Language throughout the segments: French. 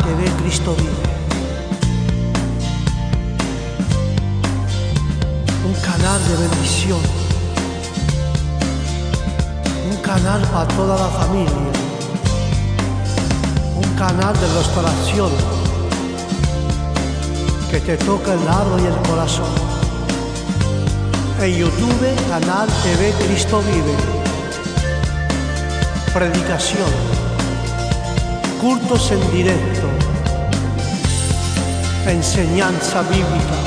TV Cristo Vive. Un canal de bendición. Un canal para toda la familia. Un canal de restauración que te toca el alma y el corazón. En YouTube, canal TV Cristo Vive. Predicación, cultos en directo, enseñanza bíblica,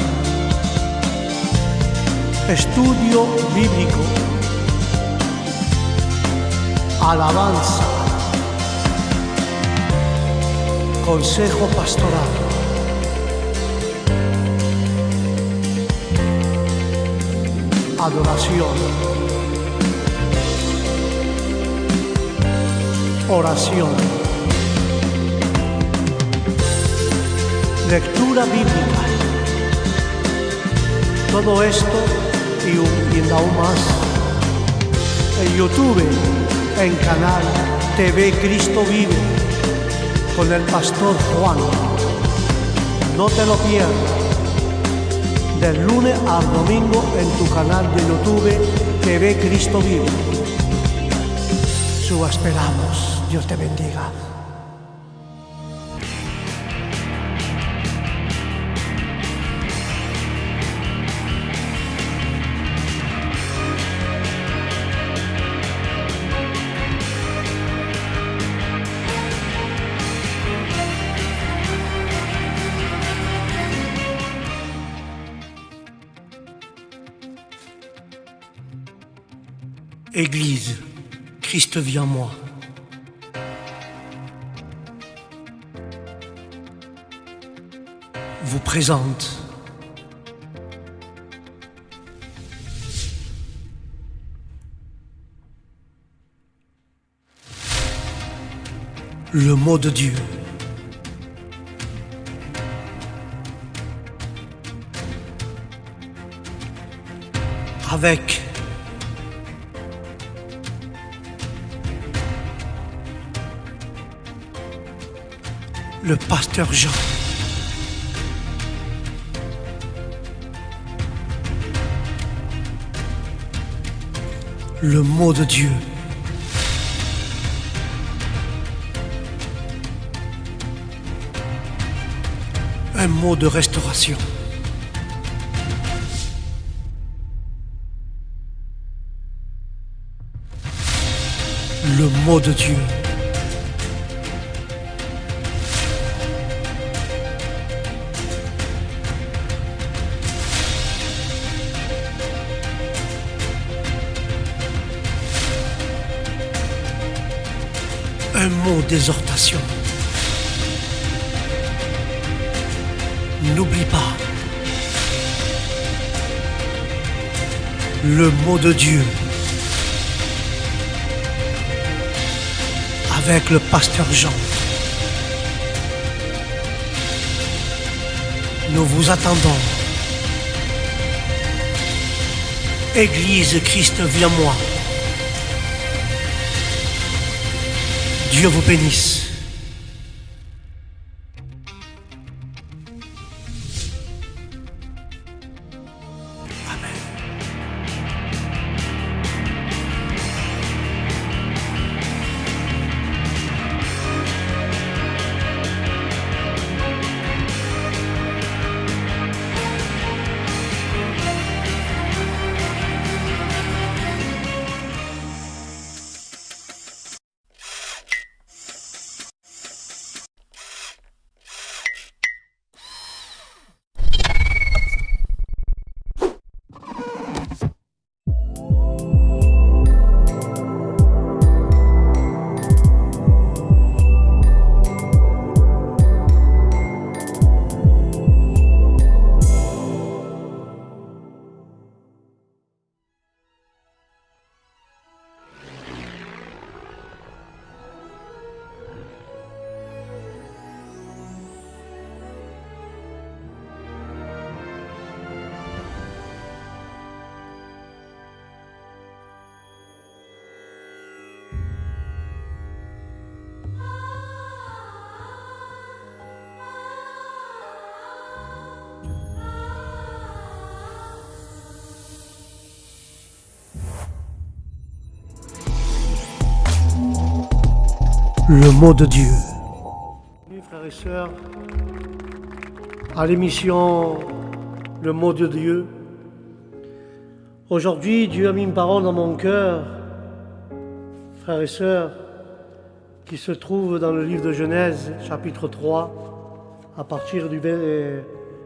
estudio bíblico, alabanza, consejo pastoral. Adoración, oración, lectura bíblica. Todo esto y aún más en YouTube, en canal TV Cristo Vive, con el pastor Juan. No te lo pierdas. Del lunes al domingo en tu canal de YouTube TV Cristo Vive. Su esperamos. Dios te bendiga. Église, Christ vit en moi. Vous présente le mot de Dieu. Avec le pasteur Jean. Le mot de Dieu. Un mot de restauration. Le mot de Dieu. Un mot d'exhortation. N'oublie pas le mot de Dieu avec le pasteur Jean. Nous vous attendons. Église Christ vit en moi. Dieu vous bénisse. le mot de Dieu. Mes frères et sœurs, à l'émission Le mot de Dieu. Aujourd'hui, Dieu a mis une parole dans mon cœur, frères et sœurs, qui se trouve dans le livre de Genèse, chapitre 3, à partir du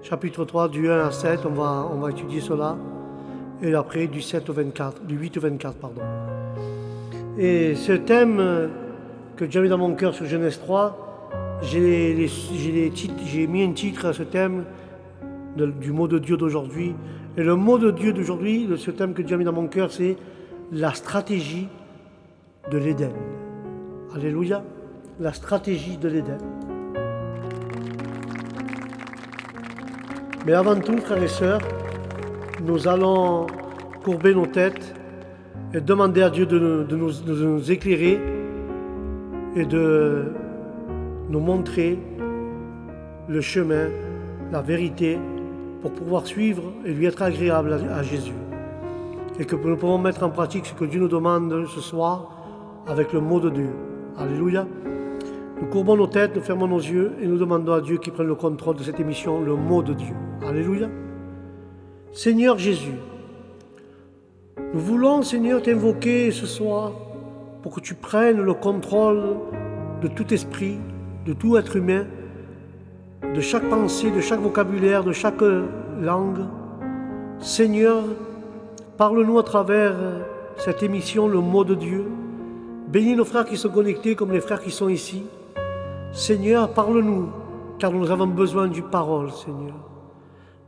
chapitre 3, du 1 à 7, on va étudier cela, et après du 7 au 24, du 8 au 24, pardon. Et ce thème que Dieu a mis dans mon cœur sur Genèse 3, j'ai mis un titre à ce thème du mot de Dieu d'aujourd'hui. Et le mot de Dieu d'aujourd'hui, ce thème que Dieu a mis dans mon cœur, c'est la stratégie de l'Éden. Alléluia, la stratégie de l'Éden. Mais avant tout, frères et sœurs, nous allons courber nos têtes et demander à Dieu de nous éclairer et de nous montrer le chemin, la vérité, pour pouvoir suivre et lui être agréable à Jésus. Et que nous pouvons mettre en pratique ce que Dieu nous demande ce soir avec le mot de Dieu. Alléluia. Nous courbons nos têtes, nous fermons nos yeux et nous demandons à Dieu qu'il prenne le contrôle de cette émission, le mot de Dieu. Alléluia. Seigneur Jésus, nous voulons, Seigneur, t'invoquer ce soir pour que tu prennes le contrôle de tout esprit, de tout être humain, de chaque pensée, de chaque vocabulaire, de chaque langue. Seigneur, parle-nous à travers cette émission, le mot de Dieu. Bénis nos frères qui sont connectés comme les frères qui sont ici. Seigneur, parle-nous, car nous avons besoin d'une parole, Seigneur.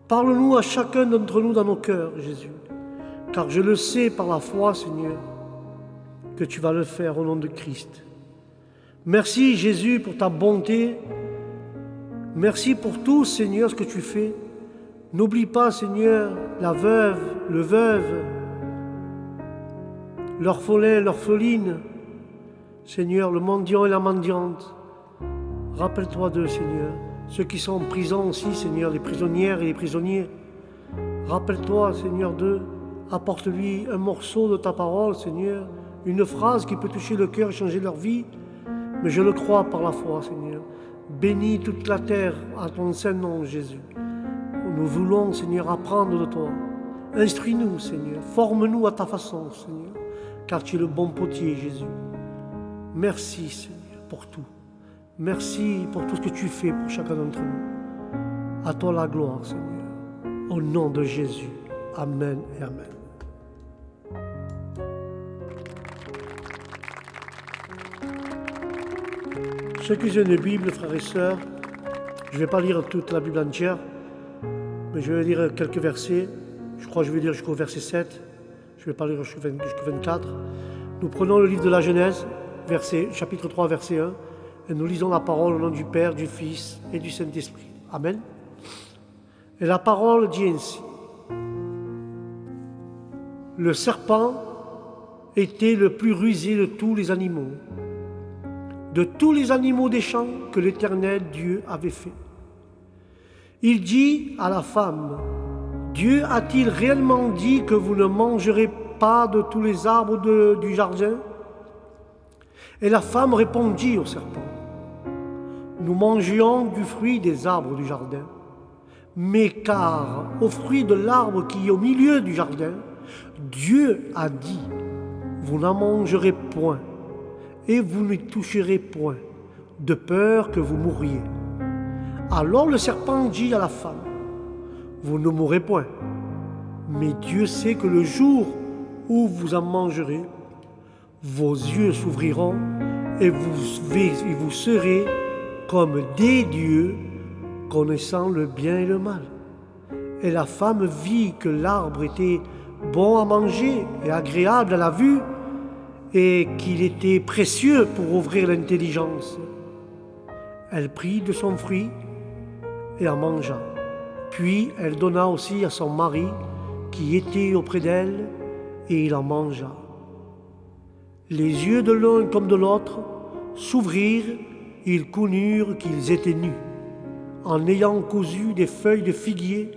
Parle-nous à chacun d'entre nous dans nos cœurs, Jésus, car je le sais par la foi, Seigneur, que tu vas le faire au nom de Christ. Merci, Jésus, pour ta bonté. Merci pour tout, Seigneur, ce que tu fais. N'oublie pas, Seigneur, la veuve, le veuve, l'orphelin, l'orpheline, Seigneur, le mendiant et la mendiante. Rappelle-toi d'eux, Seigneur. Ceux qui sont en prison aussi, Seigneur, les prisonnières et les prisonniers. Rappelle-toi, Seigneur, d'eux. Apporte-lui un morceau de ta parole, Seigneur. Une phrase qui peut toucher le cœur et changer leur vie. Mais je le crois par la foi, Seigneur. Bénis toute la terre à ton saint nom, Jésus. Nous voulons, Seigneur, apprendre de toi. Instruis-nous, Seigneur. Forme-nous à ta façon, Seigneur. Car tu es le bon potier, Jésus. Merci, Seigneur, pour tout. Merci pour tout ce que tu fais pour chacun d'entre nous. À toi la gloire, Seigneur. Au nom de Jésus. Amen et amen. Ceux qui ont une Bible, frères et sœurs, je ne vais pas lire toute la Bible entière, mais je vais lire quelques versets. Je crois que je vais lire jusqu'au verset 7. Je ne vais pas lire jusqu'au 24. Nous prenons le livre de la Genèse, chapitre 3, verset 1, et nous lisons la parole au nom du Père, du Fils et du Saint-Esprit. Amen. Et la parole dit ainsi. Le serpent était le plus rusé de tous les animaux des champs que l'Éternel Dieu avait fait. Il dit à la femme, Dieu a-t-il réellement dit que vous ne mangerez pas de tous les arbres du jardin? Et la femme répondit au serpent, nous mangions du fruit des arbres du jardin, mais car au fruit de l'arbre qui est au milieu du jardin, Dieu a dit, vous n'en mangerez point, et vous n'y toucherez point, de peur que vous mouriez. Alors le serpent dit à la femme, vous ne mourrez point, mais Dieu sait que le jour où vous en mangerez, vos yeux s'ouvriront et vous serez comme des dieux, connaissant le bien et le mal. Et la femme vit que l'arbre était bon à manger et agréable à la vue, et qu'il était précieux pour ouvrir l'intelligence. Elle prit de son fruit et en mangea. Puis elle donna aussi à son mari qui était auprès d'elle, et il en mangea. Les yeux de l'un comme de l'autre s'ouvrirent, ils connurent qu'ils étaient nus. En ayant cousu des feuilles de figuier,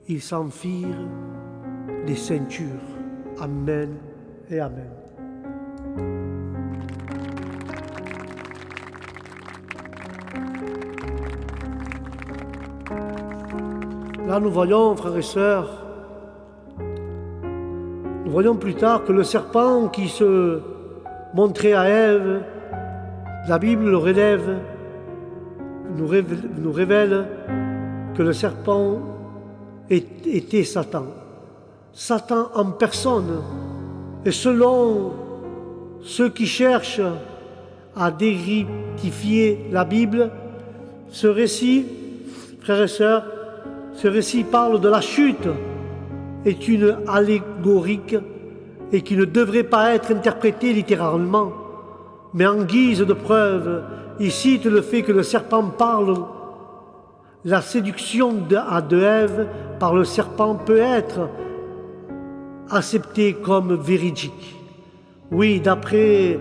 ils s'en firent des ceintures. Amen et amen. Là, nous voyons, frères et sœurs, nous voyons plus tard que le serpent qui se montrait à Ève, la Bible le relève, nous révèle que le serpent était Satan. Satan en personne. Et selon ceux qui cherchent à dérectifier la Bible, ce récit, frères et sœurs, ce récit parle de la chute, est une allégorique et qui ne devrait pas être interprétée littéralement. Mais en guise de preuve, il cite le fait que le serpent parle. La séduction de Ève par le serpent peut être acceptée comme véridique. Oui, d'après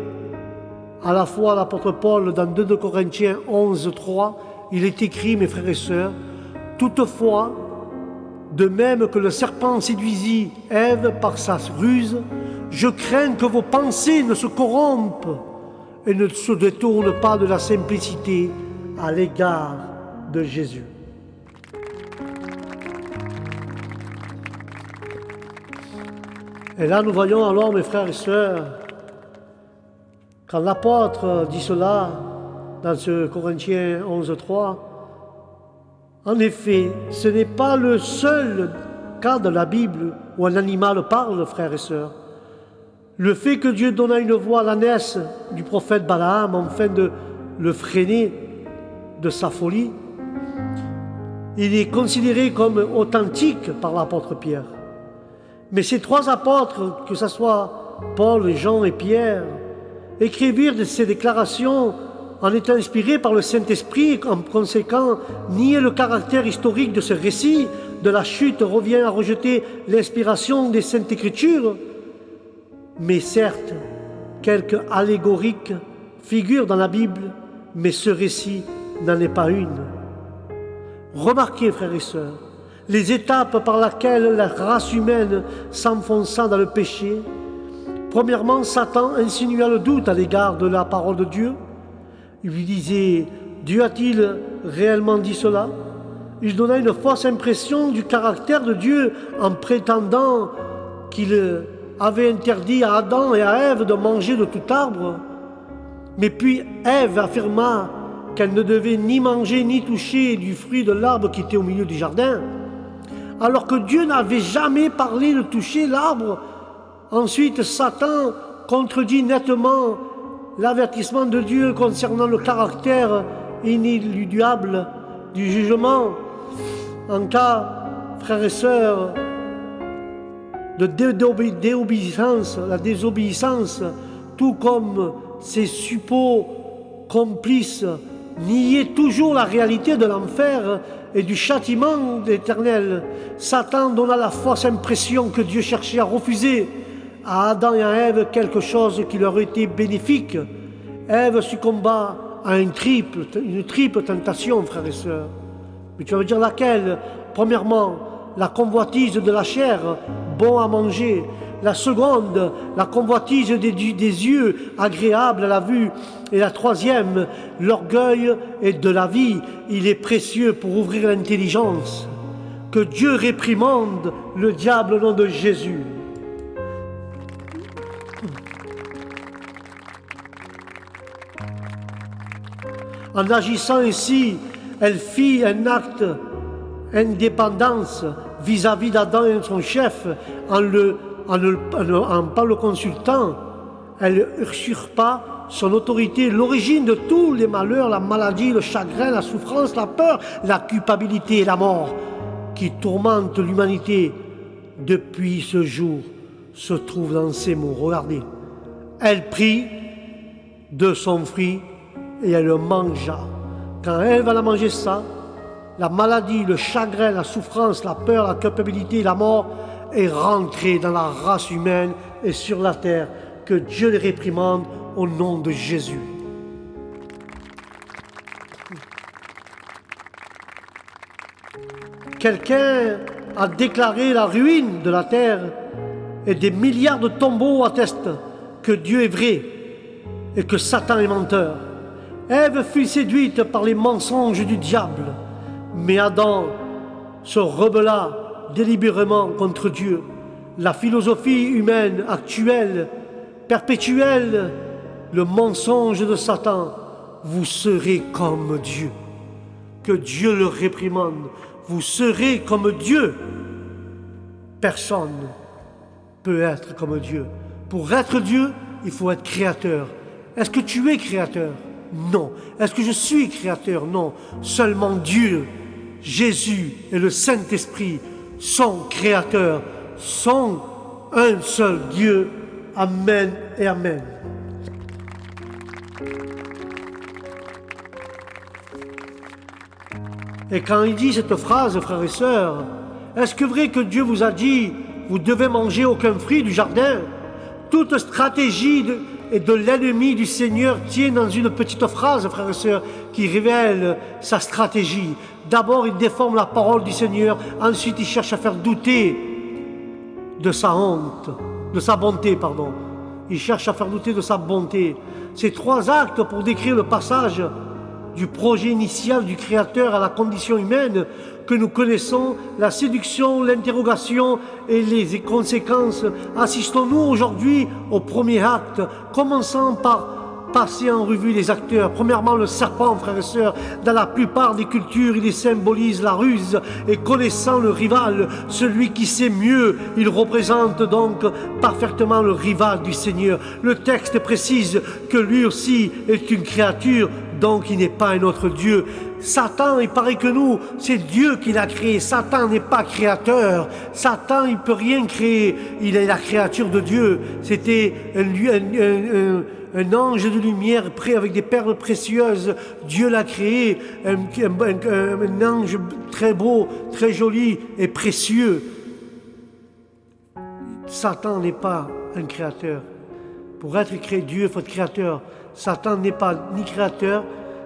à la fois l'apôtre Paul dans 2 Corinthiens 11, 3, il est écrit, mes frères et sœurs, « Toutefois, de même que le serpent séduisit Ève par sa ruse, je crains que vos pensées ne se corrompent et ne se détournent pas de la simplicité à l'égard de Jésus. » Et là, nous voyons alors, mes frères et sœurs, quand l'apôtre dit cela dans ce Corinthiens 11, 3, en effet, ce n'est pas le seul cas de la Bible où un animal parle, frères et sœurs. Le fait que Dieu donna une voix à l'ânesse du prophète Balaam afin de le freiner de sa folie, il est considéré comme authentique par l'apôtre Pierre. Mais ces trois apôtres, que ce soit Paul, Jean et Pierre, écrivirent ces déclarations en étant inspirés par le Saint-Esprit et en conséquent nier le caractère historique de ce récit de la chute revient à rejeter l'inspiration des Saintes Écritures. Mais certes, quelques allégoriques figurent dans la Bible, mais ce récit n'en est pas une. Remarquez, frères et sœurs, les étapes par lesquelles la race humaine s'enfonça dans le péché. Premièrement, Satan insinua le doute à l'égard de la parole de Dieu. Il lui disait « Dieu a-t-il réellement dit cela ?» Il donna une fausse impression du caractère de Dieu en prétendant qu'il avait interdit à Adam et à Ève de manger de tout arbre. Mais puis Ève affirma qu'elle ne devait ni manger ni toucher du fruit de l'arbre qui était au milieu du jardin, alors que Dieu n'avait jamais parlé de toucher l'arbre. Ensuite, Satan contredit nettement l'avertissement de Dieu concernant le caractère inéludible du jugement en cas, frères et sœurs, de désobéissance, la désobéissance, tout comme ses suppôts complices niaient toujours la réalité de l'enfer et du châtiment éternel. Satan donna la fausse impression que Dieu cherchait à refuser à Adam et à Ève quelque chose qui leur était bénéfique. Ève succomba à une triple tentation, frères et sœurs. Mais tu vas dire laquelle? Premièrement, la convoitise de la chair, bon à manger. La seconde, la convoitise des yeux, agréable à la vue. Et la troisième, l'orgueil et de la vie. Il est précieux pour ouvrir l'intelligence. Que Dieu réprimande le diable au nom de Jésus. En agissant ainsi, elle fit un acte d'indépendance vis-à-vis d'Adam et de son chef en pas le consultant. Elle usurpa son autorité, l'origine de tous les malheurs, la maladie, le chagrin, la souffrance, la peur, la culpabilité et la mort qui tourmentent l'humanité depuis ce jour se trouve dans ces mots. Regardez, elle prit de son fruit et elle le mangea. Quand elle va manger ça, la maladie, le chagrin, la souffrance, la peur, la culpabilité, la mort est rentrée dans la race humaine et sur la terre. Que Dieu les réprimande au nom de Jésus. Quelqu'un a déclaré la ruine de la terre et des milliards de tombeaux attestent que Dieu est vrai et que Satan est menteur. Ève fut séduite par les mensonges du diable, mais Adam se rebella délibérément contre Dieu. La philosophie humaine actuelle, perpétuelle, le mensonge de Satan, vous serez comme Dieu. Que Dieu le réprimande. Vous serez comme Dieu. Personne ne peut être comme Dieu. Pour être Dieu, il faut être créateur. Est-ce que tu es créateur? Non. Est-ce que je suis créateur? Non. Seulement Dieu, Jésus et le Saint-Esprit sont créateurs, sont un seul Dieu. Amen et Amen. Et quand il dit cette phrase, frères et sœurs, est-ce que vrai que Dieu vous a dit « Vous devez manger aucun fruit du jardin » Toute stratégie de l'ennemi du Seigneur tient dans une petite phrase, frères et sœurs, qui révèle sa stratégie. D'abord, il déforme la parole du Seigneur. Ensuite, il cherche à faire douter de sa honte, de sa bonté, pardon. Il cherche à faire douter de sa bonté. Ces trois actes pour décrire le passage du projet initial du Créateur à la condition humaine que nous connaissons, la séduction, l'interrogation et les conséquences. Assistons-nous aujourd'hui au premier acte, commençant par passer en revue les acteurs. Premièrement, le serpent, frères et sœurs. Dans la plupart des cultures, il symbolise la ruse et connaissant le rival, celui qui sait mieux, il représente donc parfaitement le rival du Seigneur. Le texte précise que lui aussi est une créature, donc il n'est pas un autre Dieu. Satan, il paraît que nous, c'est Dieu qui l'a créé. Satan n'est pas créateur. Satan, il ne peut rien créer. Il est la créature de Dieu. C'était un ange de lumière prêt avec des perles précieuses. Dieu l'a créé. Un ange très beau, très joli et précieux. Satan n'est pas un créateur. Pour être créé, Dieu, il faut être créateur. Satan n'est pas ni créateur.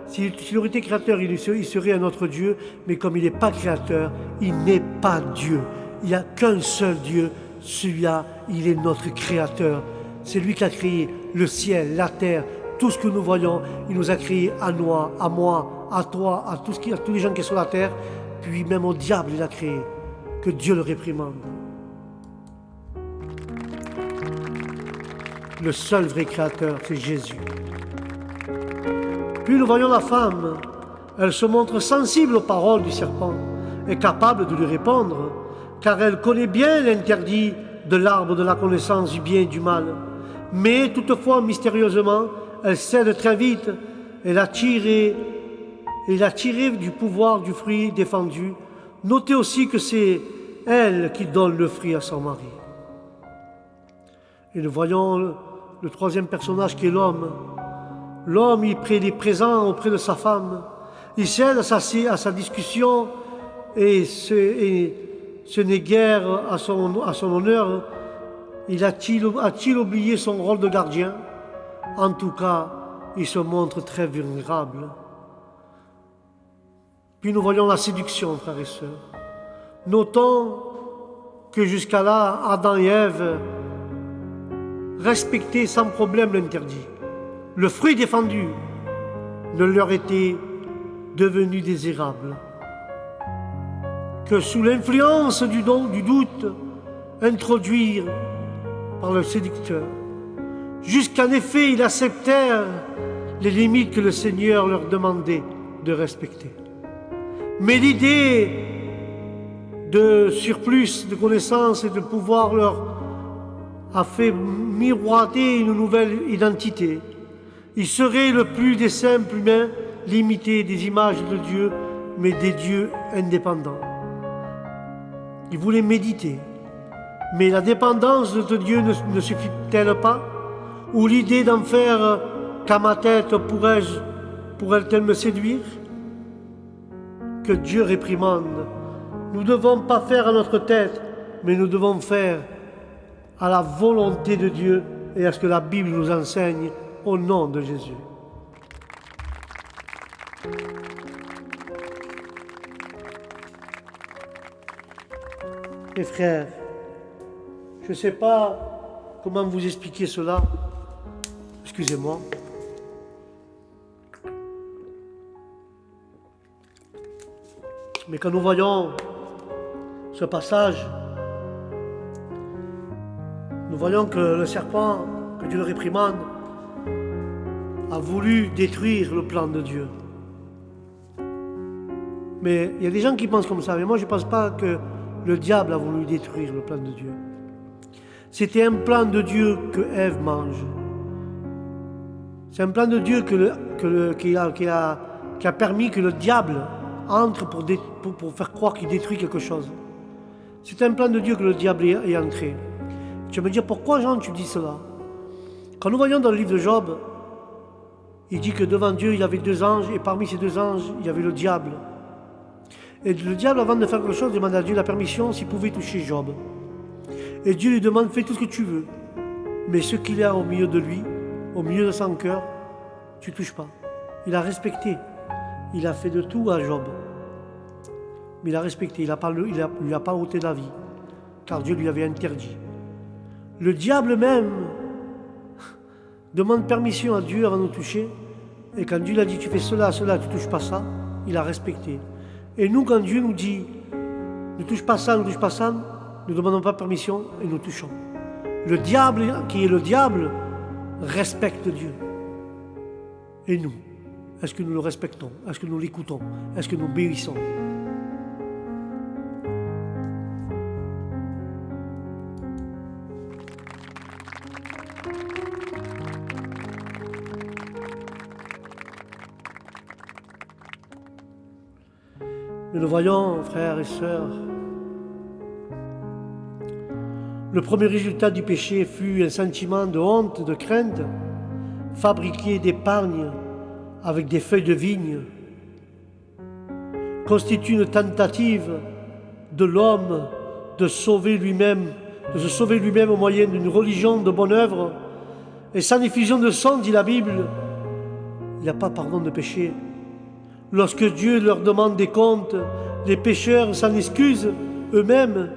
S'il aurait été créateur, il serait un autre Dieu. Mais comme il n'est pas créateur, il n'est pas Dieu. Il n'y a qu'un seul Dieu. Celui-là, il est notre créateur. C'est lui qui a créé le ciel, la terre, tout ce que nous voyons. Il nous a créé à moi, à toi, à tous les gens qui sont sur la terre. Puis même au diable, il a créé. Que Dieu le réprimande. Le seul vrai créateur, c'est Jésus. Puis nous voyons la femme. Elle se montre sensible aux paroles du serpent et capable de lui répondre, car elle connaît bien l'interdit de l'arbre de la connaissance du bien et du mal. Mais toutefois, mystérieusement, elle cède très vite et l'a tiré du pouvoir du fruit défendu. Notez aussi que c'est elle qui donne le fruit à son mari. Et nous voyons le troisième personnage qui est l'homme. L'homme, il est présent auprès de sa femme. Il cède à sa discussion et ce n'est guère à son honneur. A-t-il oublié son rôle de gardien? En tout cas, il se montre très vulnérable. Puis nous voyons la séduction, frères et sœurs. Notons que jusqu'à là, Adam et Ève respectaient sans problème l'interdit. Le fruit défendu ne leur était devenu désirable que sous l'influence du doute introduit par le séducteur. Jusqu'en effet, ils acceptèrent les limites que le Seigneur leur demandait de respecter. Mais l'idée de surplus de connaissances et de pouvoir leur a fait miroiter une nouvelle identité. Il serait le plus des simples humains, limité des images de Dieu, mais des dieux indépendants. Ils voulaient méditer. Mais la dépendance de Dieu ne suffit-elle pas? Ou l'idée d'en faire qu'à ma tête pourrait-elle me séduire? Que Dieu réprimande. Nous ne devons pas faire à notre tête, mais nous devons faire à la volonté de Dieu et à ce que la Bible nous enseigne au nom de Jésus. Mes frères, je ne sais pas comment vous expliquer cela. Excusez-moi. Mais quand nous voyons ce passage, nous voyons que le serpent, que Dieu le réprimande, a voulu détruire le plan de Dieu. Mais il y a des gens qui pensent comme ça, mais moi je ne pense pas que le diable a voulu détruire le plan de Dieu. C'était un plan de Dieu que Ève mange. C'est un plan de Dieu qui a permis que le diable entre pour faire croire qu'il détruit quelque chose. C'est un plan de Dieu que le diable est entré. Tu vas me dire, pourquoi Jean tu dis cela? Quand nous voyons dans le livre de Job, il dit que devant Dieu il y avait 2 anges, et parmi ces 2 anges il y avait le diable. Et le diable, avant de faire quelque chose, demande à Dieu la permission s'il pouvait toucher Job. Et Dieu lui demande, fais tout ce que tu veux, mais ce qu'il y a au milieu de lui, au milieu de son cœur, tu ne touches pas. Il a respecté. Il a fait de tout à Job. Mais il a respecté. Il ne lui a pas ôté la vie, car Dieu lui avait interdit. Le diable même demande permission à Dieu avant de nous toucher. Et quand Dieu lui a dit, tu fais cela, tu ne touches pas ça, il a respecté. Et nous, quand Dieu nous dit, ne touche pas ça, ne touche pas ça, nous ne demandons pas permission et nous touchons. Le diable, qui est le diable, respecte Dieu. Et nous, est-ce que nous le respectons? Est-ce que nous l'écoutons? Est-ce que nous obéissons? Nous le voyons, frères et sœurs, le premier résultat du péché fut un sentiment de honte, de crainte, fabriqué d'épargne avec des feuilles de vigne, constitue une tentative de l'homme de se sauver lui-même au moyen d'une religion de bonne œuvre. Et sans effusion de sang, dit la Bible, il n'y a pas pardon de péché. Lorsque Dieu leur demande des comptes, les pécheurs s'en excusent eux-mêmes.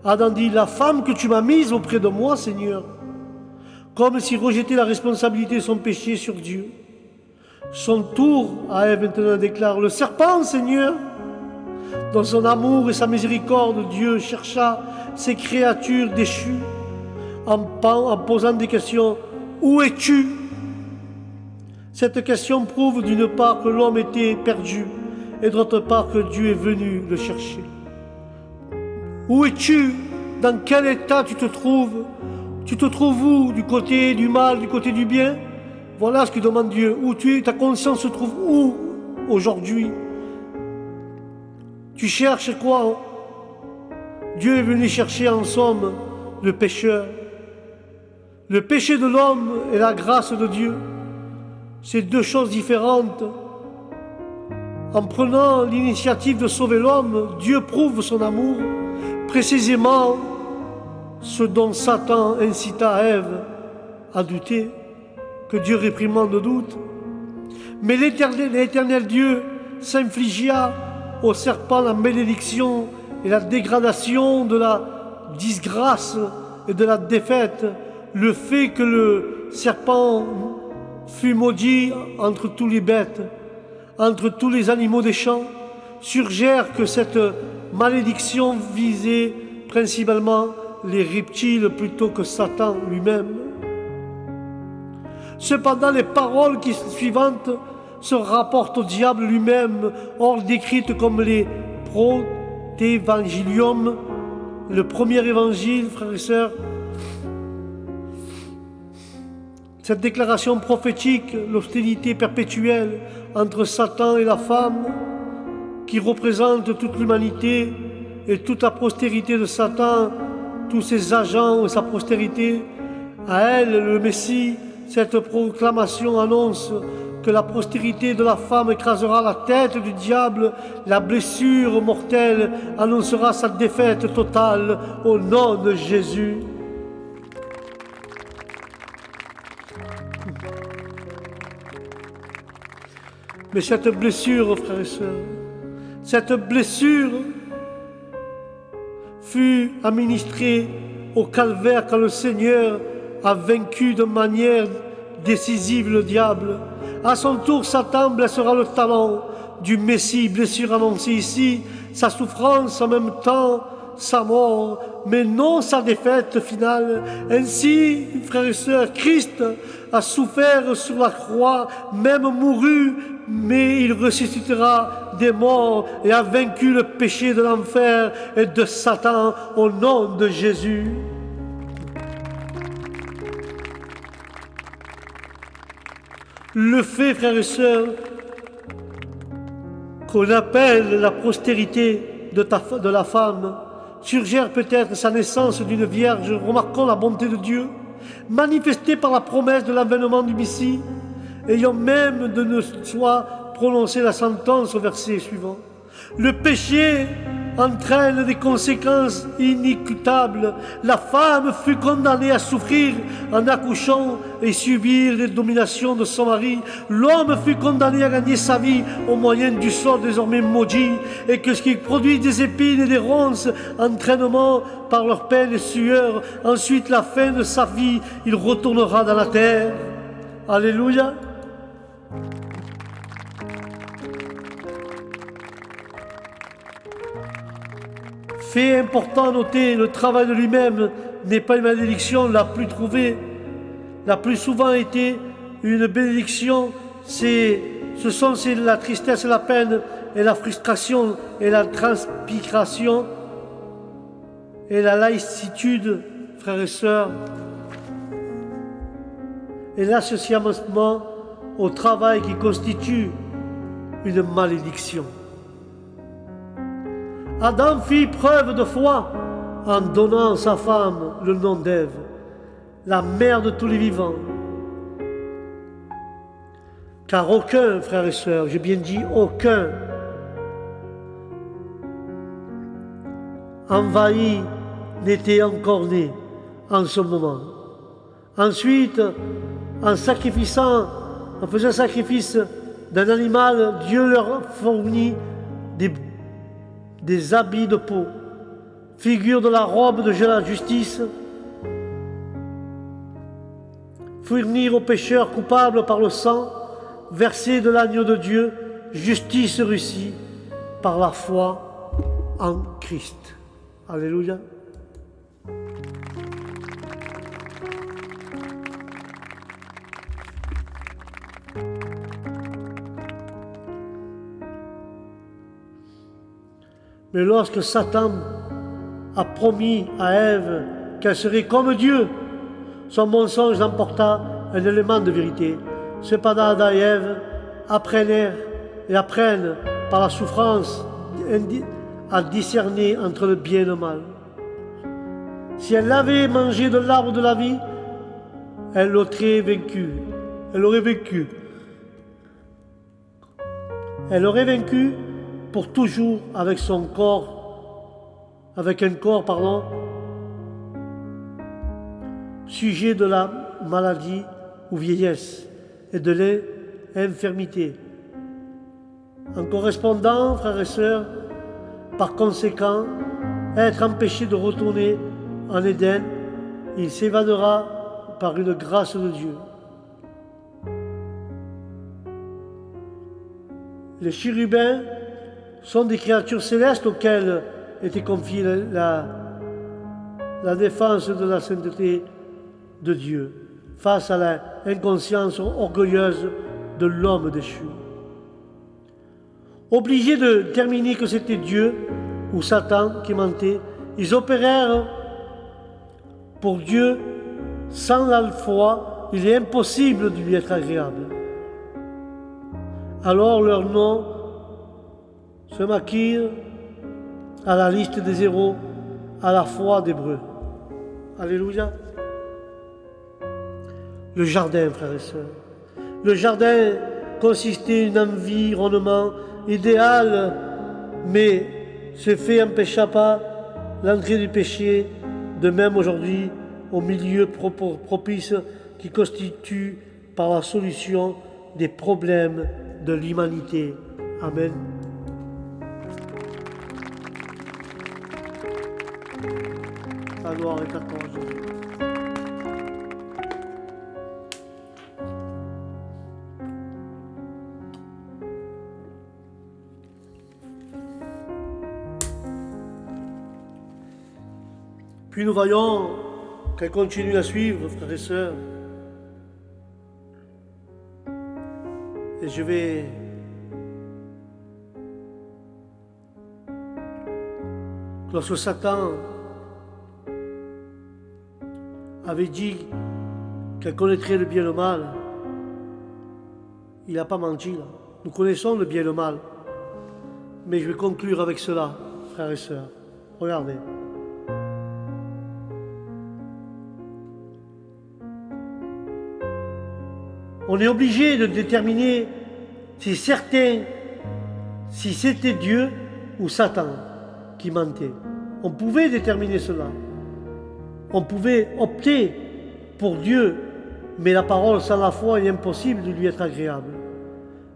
Adam dit, la femme que tu m'as mise auprès de moi, Seigneur, comme s'il rejetait la responsabilité de son péché sur Dieu. Son tour à Ève maintenant déclare, le serpent, Seigneur, dans son amour et sa miséricorde, Dieu chercha ses créatures déchues en posant des questions. Où es-tu? Cette question prouve d'une part que l'homme était perdu et d'autre part que Dieu est venu le chercher. Où es-tu? Dans quel état tu te trouves? Tu te trouves où? Du côté du mal, du côté du bien? Voilà ce que demande Dieu. Où tu es? Ta conscience se trouve où aujourd'hui? Tu cherches quoi? Dieu est venu chercher en somme le pécheur. Le péché de l'homme et la grâce de Dieu, c'est 2 choses différentes. En prenant l'initiative de sauver l'homme, Dieu prouve son amour, précisément ce dont Satan incita Ève à douter, que Dieu réprimande le doute. Mais l'éternel Dieu s'infligea au serpent la malédiction et la dégradation de la disgrâce et de la défaite, le fait que le serpent fut maudit entre tous les bêtes, entre tous les animaux des champs, suggère que cette malédiction visait principalement les reptiles plutôt que Satan lui-même. Cependant, les paroles suivantes se rapportent au diable lui-même, or décrites comme les protévangélium, le premier évangile, frères et sœurs. Cette déclaration prophétique, l'hostilité perpétuelle entre Satan et la femme, qui représente toute l'humanité et toute la postérité de Satan, tous ses agents et sa postérité, à elle, le Messie, cette proclamation annonce que la postérité de la femme écrasera la tête du diable, la blessure mortelle annoncera sa défaite totale au nom de Jésus. Mais cette blessure, frères et sœurs, cette blessure fut administrée au calvaire quand le Seigneur a vaincu de manière décisive le diable. À son tour, Satan blessera le talon du Messie, blessure annoncée ici, sa souffrance en même temps sa mort, mais non sa défaite finale. Ainsi, frères et sœurs, Christ a souffert sur la croix, même mouru, mais il ressuscitera des morts et a vaincu le péché de l'enfer et de Satan au nom de Jésus. Le fait, frères et sœurs, qu'on appelle la postérité de la femme, suggère peut-être sa naissance d'une vierge. Remarquons la bonté de Dieu, manifestée par la promesse de l'avènement du Messie, ayant même de ne soit prononcé la sentence au verset suivant. Le péché entraîne des conséquences inéquitables. La femme fut condamnée à souffrir en accouchant et subir les dominations de son mari. L'homme fut condamné à gagner sa vie au moyen du sort désormais maudit, et que ce qui produit des épines et des ronces, entraînement par leur peine et sueur. Ensuite, la fin de sa vie, il retournera dans la terre. Alléluia. Fait important à noter, le travail de lui-même n'est pas une malédiction la plus trouvée. La plus souvent été une bénédiction, ce sont la tristesse et la peine et la frustration et la transpiration et la lassitude, frères et sœurs, et l'association au travail qui constitue une malédiction. Adam fit preuve de foi en donnant à sa femme le nom d'Ève, la mère de tous les vivants. Car aucun, frères et sœurs, j'ai bien dit aucun, envahi n'était encore né en ce moment. Ensuite, en faisant sacrifice d'un animal, Dieu leur fournit des habits de peau, figure de la robe de la justice, fournir aux pécheurs coupables par le sang versé de l'agneau de Dieu, justice réussie par la foi en Christ. Alléluia. Mais lorsque Satan a promis à Ève qu'elle serait comme Dieu, son mensonge emporta un élément de vérité. Cependant, Adam et Ève apprennent par la souffrance à discerner entre le bien et le mal. Si elle avait mangé de l'arbre de la vie, elle l'aurait vaincu. Elle aurait vaincu pour toujours avec un corps, sujet de la maladie ou vieillesse et de l'infirmité. En correspondant, frères et sœurs, par conséquent, être empêché de retourner en Éden, il s'évadera par une grâce de Dieu. Les chérubins sont des créatures célestes auxquelles était confiée la défense de la sainteté de Dieu face à l'inconscience orgueilleuse de l'homme déchu. Obligés de déterminer que c'était Dieu ou Satan qui mentait, ils opérèrent pour Dieu. Sans la foi, il est impossible de lui être agréable. Alors leur nom se maquille à la liste des héros, à la foi d'Hébreux. Alléluia. Le jardin, frères et sœurs. Le jardin consistait en un environnement idéal, mais ce fait n'empêcha pas l'entrée du péché, de même aujourd'hui au milieu propice qui constitue par la solution des problèmes de l'humanité. Amen. La gloire est à toi, Jésus. Puis nous voyons qu'elle continue à suivre, frères et sœurs. Et lorsque Satan avait dit qu'elle connaîtrait le bien et le mal, il n'a pas menti là. Nous connaissons le bien et le mal. Mais je vais conclure avec cela, frères et sœurs. Regardez. On est obligé de déterminer si c'était Dieu ou Satan qui mentait. On pouvait déterminer cela. On pouvait opter pour Dieu, mais la parole sans la foi est impossible de lui être agréable.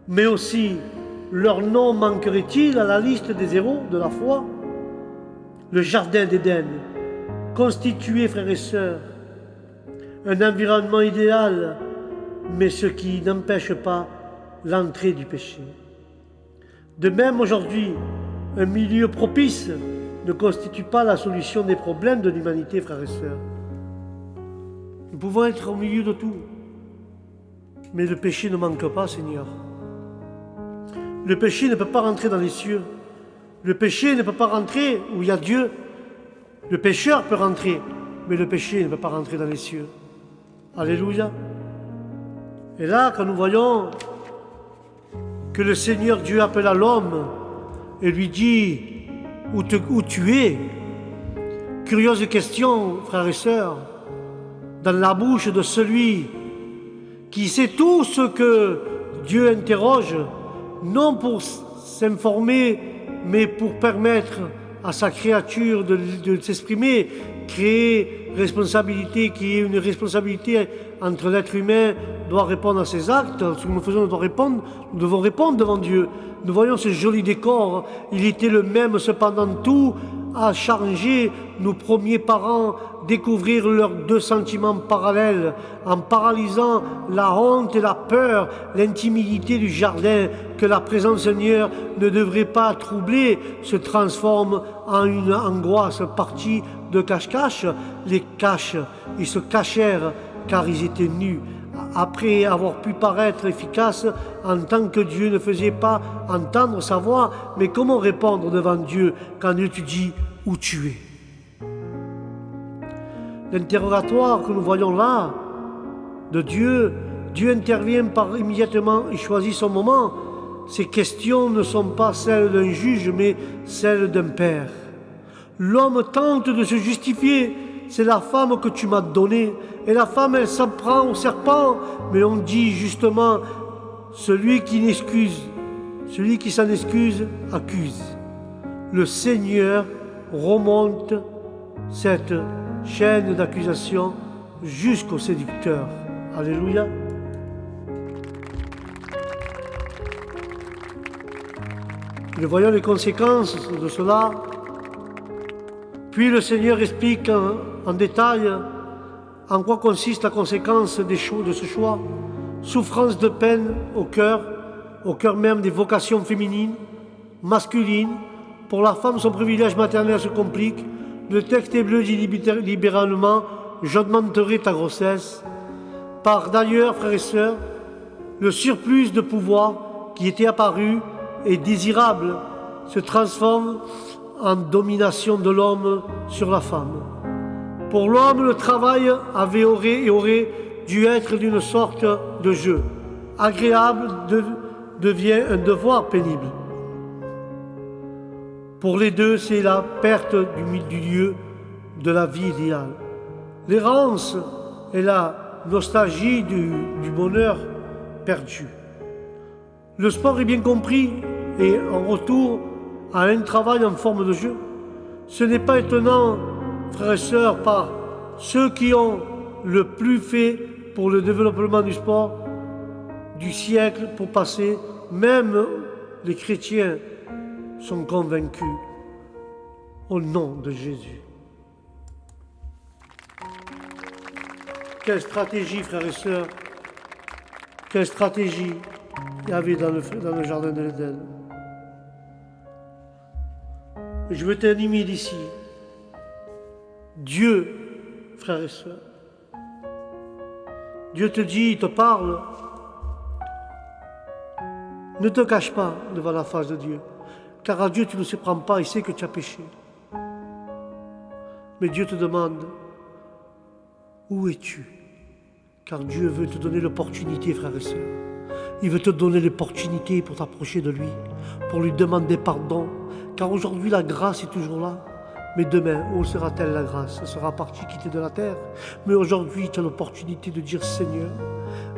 Mais aussi, leur nom manquerait-il à la liste des héros de la foi? Le jardin d'Éden constituait, frères et sœurs, un environnement idéal, mais ce qui n'empêche pas l'entrée du péché. De même, aujourd'hui, un milieu propice ne constitue pas la solution des problèmes de l'humanité, frères et sœurs. Nous pouvons être au milieu de tout, mais le péché ne manque pas, Seigneur. Le péché ne peut pas rentrer dans les cieux. Le péché ne peut pas rentrer où il y a Dieu. Le pécheur peut rentrer, mais le péché ne peut pas rentrer dans les cieux. Alléluia. Et là, quand nous voyons que le Seigneur Dieu appelle à l'homme et lui dit où tu es, curieuse question, frères et sœurs, dans la bouche de celui qui sait tout ce que Dieu interroge, non pour s'informer, mais pour permettre à sa créature de s'exprimer, créer responsabilité, qui est une responsabilité entre l'être humain, doit répondre à ses actes. Ce que nous faisons, nous devons répondre devant Dieu. Nous voyons ce joli décor. Il était le même, cependant tout a changé. Nos premiers parents découvrirent leurs deux sentiments parallèles en paralysant la honte et la peur, l'intimidité du jardin que la présence Seigneur ne devrait pas troubler se transforme en une angoisse partie de cache-cache. Ils se cachèrent car ils étaient nus. Après avoir pu paraître efficaces en tant que Dieu ne faisait pas entendre sa voix, mais comment répondre devant Dieu quand Dieu te dit où tu es? L'interrogatoire que nous voyons là de Dieu intervient immédiatement, il choisit son moment. Ces questions ne sont pas celles d'un juge, mais celles d'un père. L'homme tente de se justifier. C'est la femme que tu m'as donnée. Et la femme, elle s'en prend au serpent. Mais on dit justement, celui qui s'en excuse, accuse. Le Seigneur remonte cette chaîne d'accusation jusqu'au séducteur. Alléluia. Nous voyons les conséquences de cela. Puis le Seigneur explique en détail en quoi consiste la conséquence de ce choix. Souffrance de peine au cœur même des vocations féminines, masculines. Pour la femme, son privilège maternel se complique. Le texte hébreu dit libéralement « j'augmenterai ta grossesse ». Par d'ailleurs, frères et sœurs, le surplus de pouvoir qui était apparu et désirable se transforme en domination de l'homme sur la femme. Pour l'homme, le travail aurait dû être d'une sorte de jeu. Agréable devient un devoir pénible. Pour les deux, c'est la perte du lieu de la vie idéale. L'errance est la nostalgie du bonheur perdu. Le sport est bien compris et en retour à un travail en forme de jeu. Ce n'est pas étonnant, frères et sœurs, par ceux qui ont le plus fait pour le développement du sport du siècle pour passer, même les chrétiens sont convaincus au nom de Jésus. Quelle stratégie, frères et sœurs, quelle stratégie il y avait dans le jardin de l'Éden. Je veux t'animer d'ici. Dieu, frères et sœurs, Dieu te dit, il te parle. Ne te cache pas devant la face de Dieu, car à Dieu tu ne se prends pas, il sait que tu as péché. Mais Dieu te demande, où es-tu? Car Dieu veut te donner l'opportunité, frères et sœurs. Il veut te donner l'opportunité pour t'approcher de lui, pour lui demander pardon. Car aujourd'hui, la grâce est toujours là. Mais demain, où sera-t-elle la grâce? Elle sera partie quitter de la terre. Mais aujourd'hui, tu as l'opportunité de dire, Seigneur,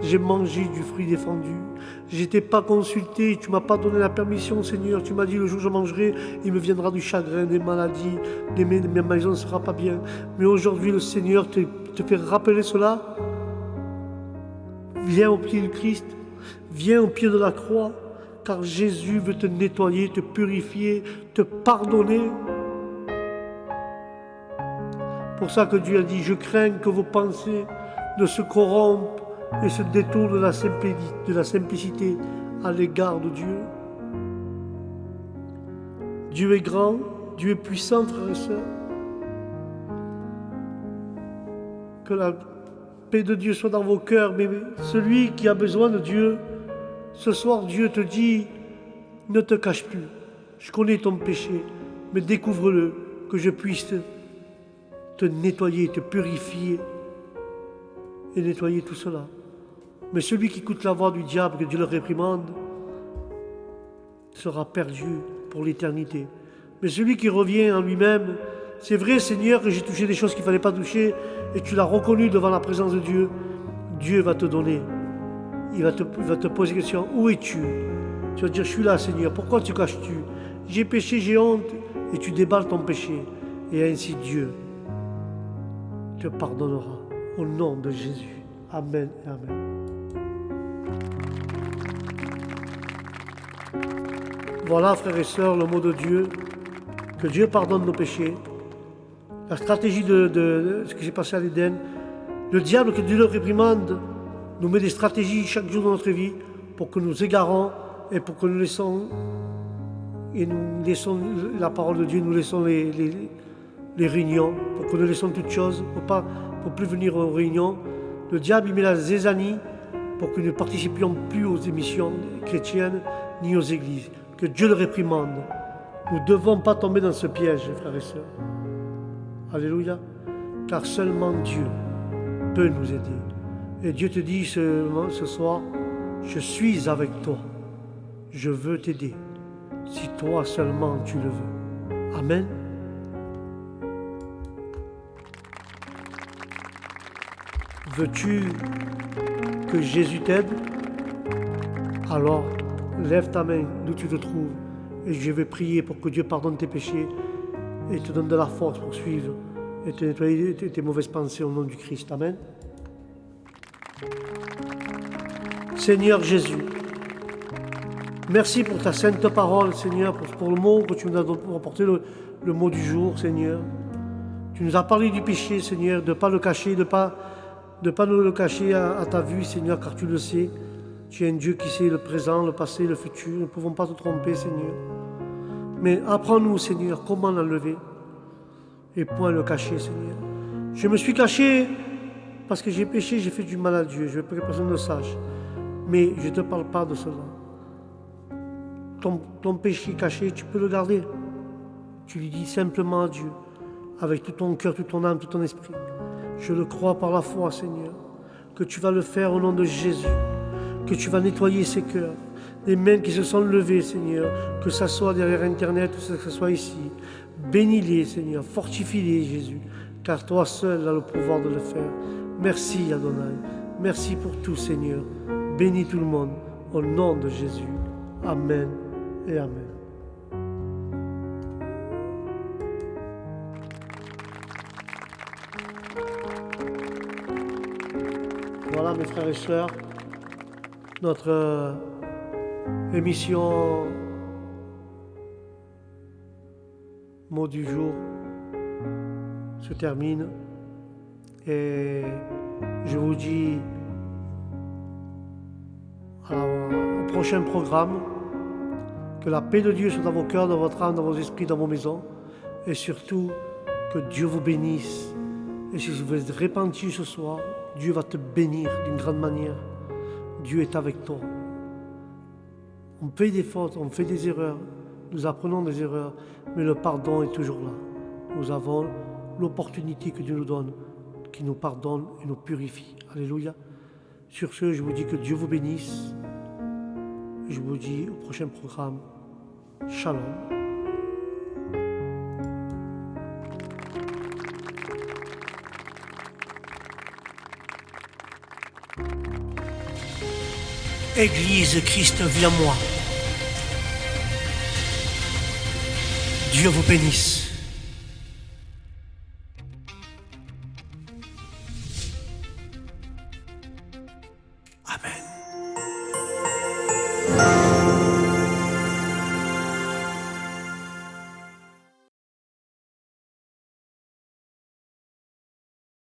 j'ai mangé du fruit défendu. Je n'étais pas consulté, tu ne m'as pas donné la permission, Seigneur. Tu m'as dit, le jour où je mangerai, il me viendra du chagrin, des maladies, ma maison ne sera pas bien. Mais aujourd'hui, le Seigneur te fait rappeler cela. Viens au pied du Christ, viens au pied de la croix, car Jésus veut te nettoyer, te purifier, te pardonner. Pour ça que Dieu a dit, je crains que vos pensées ne se corrompent et se détournent de la simplicité à l'égard de Dieu. Dieu est grand, Dieu est puissant, frères et sœurs. Que la paix de Dieu soit dans vos cœurs, mais celui qui a besoin de Dieu, ce soir Dieu te dit, ne te cache plus, je connais ton péché, mais découvre-le, que je puisse te nettoyer, te purifier et nettoyer tout cela. Mais celui qui écoute la voix du diable, que Dieu le réprimande, sera perdu pour l'éternité. Mais celui qui revient en lui-même, c'est vrai Seigneur que j'ai touché des choses qu'il ne fallait pas toucher et tu l'as reconnu devant la présence de Dieu, Dieu va te donner. Il va te poser la question, où es-tu? Tu vas dire, je suis là Seigneur, pourquoi te caches-tu? J'ai péché, j'ai honte, et tu déballes ton péché. Et ainsi Dieu te pardonnera. Au nom de Jésus. Amen et amen. Voilà, frères et sœurs, le mot de Dieu. Que Dieu pardonne nos péchés. La stratégie de ce qui s'est passé à l'Éden. Le diable, que Dieu le réprimande, nous met des stratégies chaque jour dans notre vie pour que nous égarons et pour que nous laissons la parole de Dieu, nous laissons les réunions, pour que nous laissons toutes choses, pour plus venir aux réunions. Le diable, il met la zézanie pour que nous ne participions plus aux émissions chrétiennes ni aux églises. Que Dieu le réprimande. Nous ne devons pas tomber dans ce piège, frères et sœurs. Alléluia. Car seulement Dieu peut nous aider. Et Dieu te dit ce soir, je suis avec toi. Je veux t'aider. Si toi seulement tu le veux. Amen. Veux-tu que Jésus t'aide? Alors, lève ta main d'où tu te trouves et je vais prier pour que Dieu pardonne tes péchés et te donne de la force pour suivre et te nettoyer tes mauvaises pensées au nom du Christ. Amen. Seigneur Jésus, merci pour ta sainte parole, Seigneur, pour le mot que tu nous as apporté, le mot du jour, Seigneur. Tu nous as parlé du péché, Seigneur, de ne pas le cacher, de ne pas nous le cacher à ta vue, Seigneur, car tu le sais. Tu es un Dieu qui sait le présent, le passé, le futur. Nous ne pouvons pas te tromper, Seigneur. Mais apprends-nous, Seigneur, comment l'enlever et point le cacher, Seigneur. Je me suis caché parce que j'ai péché, j'ai fait du mal à Dieu. Je veux pas que personne ne sache. Mais je ne te parle pas de cela. Ton péché caché, tu peux le garder. Tu lui dis simplement à Dieu, avec tout ton cœur, toute ton âme, tout ton esprit. Je le crois par la foi, Seigneur, que tu vas le faire au nom de Jésus, que tu vas nettoyer ces cœurs, les mains qui se sont levées, Seigneur, que ça soit derrière Internet ou que ce soit ici. Bénis-les, Seigneur, fortifie-les, Jésus, car toi seul as le pouvoir de le faire. Merci, Adonai. Merci pour tout, Seigneur. Bénis tout le monde, au nom de Jésus. Amen et amen. Voilà, mes frères et sœurs, notre émission mot du jour se termine et je vous dis au prochain programme. Que la paix de Dieu soit dans vos cœurs, dans votre âme, dans vos esprits, dans vos maisons et surtout Que Dieu vous bénisse. Et si vous êtes repenti ce soir, Dieu va te bénir d'une grande manière. Dieu est avec toi. On fait des fautes, on fait des erreurs, nous apprenons des erreurs, mais le pardon est toujours là. Nous avons l'opportunité que Dieu nous donne, qui nous pardonne et nous purifie. Alléluia. Sur ce, je vous dis que Dieu vous bénisse. Je vous dis au prochain programme. Shalom. Église Christ vit en moi. Dieu vous bénisse.